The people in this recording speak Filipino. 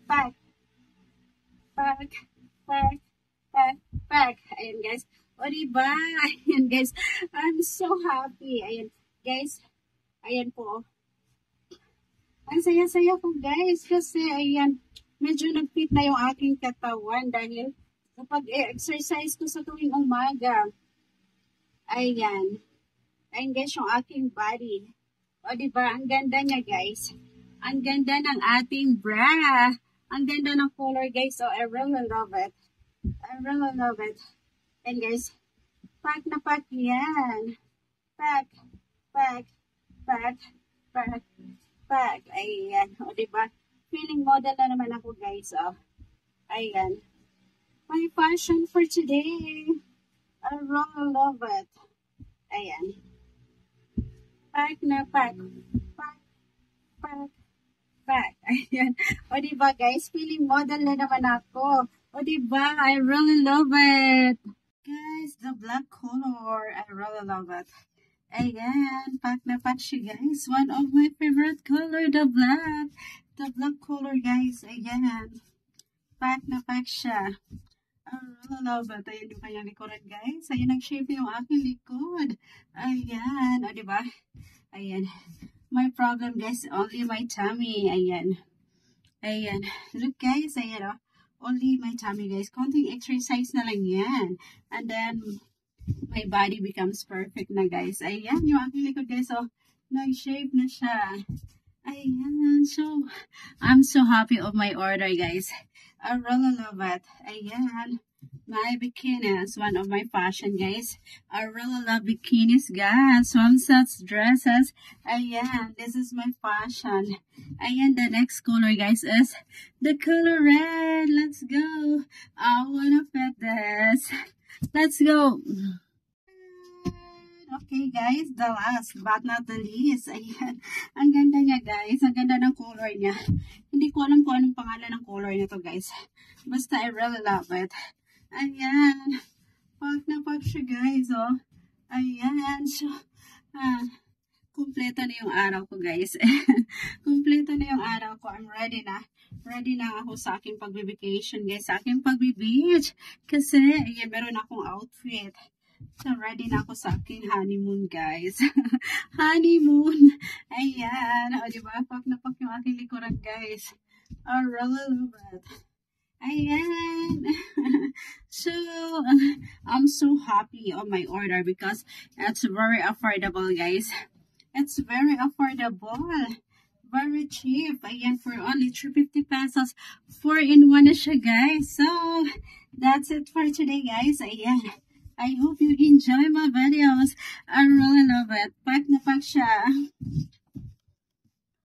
pack, pack, pack, pack, pack. Ayan guys. O diba? Ayan guys. I'm so happy. Ayan guys. Ayan po. Ang saya-saya ko guys. Kasi ayan. Medyo nag-fit na yung aking katawan. Dahil kapag exercise ko sa tuwing umaga. Ayan. Ayan guys yung aking body. O diba? Ang ganda niya guys. Ang ganda ng ating bra. Ang ganda ng color guys. So I really love it. I really love it. And guys, pack na pack yan. Pack, pack, pack, pack, pack. Ayan. O diba? Feeling model na naman ako guys. O. Ayan. My fashion for today. I really love it. Ayan. Pack na pack. Pack, pack, pack. Ayan. O diba guys? Feeling model na naman ako. O diba? I really love it. Guys, the black color. I really love it. Ayan. Pack na pack siya guys. One of my favorite color. The black. The black color guys. Ayan. Pack na pack siya. I really love it. Ayan yung kanyang likuran guys. Ayan ang shape yung aking likod. Ayan. O diba? Ayan. My problem guys. Only my tummy. Ayan. Ayan. Look guys. Ayan o. Only my tummy guys. Konting exercise na lang yan. And then, my body becomes perfect na guys. Ayan, yung aking likod guys. So, nag-shape na siya. Ayan. So, I'm so happy of my order guys. I really love it. Ayan. My bikinis. One of my fashion guys. I really love bikinis guys. Swimsuits, dresses. Ayan. This is my fashion. Ayan. The next color guys is the color red. Let's go. I wanna fit this. Let's go. Okay guys, the last but not the least. Ayan. Ang ganda niya guys. Ang ganda ng color niya. Hindi ko alam kung anong pangalan ng color nito guys. Basta I really love it. Ayan. Pack na pack siya guys. Oh. Ayan. So, kumpleto na yung araw ko guys. Kumpleto na yung araw ko. I'm ready na. Ready na ako sa aking pag-vacation guys. Sa aking pag-beach. Kasi, ayan, meron akong outfit. So, ready na ako sa aking honeymoon guys. Honeymoon. Ayan. O, diba? Pack na pack yung aking likuran guys. I really love it. Ayan. So, I'm so happy on my order because it's very affordable guys. It's very affordable. Very cheap. Ayan, for only 350 pesos. 4-in-1 na siya, guys. So, that's it for today, guys. Ayan. I hope you enjoy my videos. I really love it. Pack na pack siya.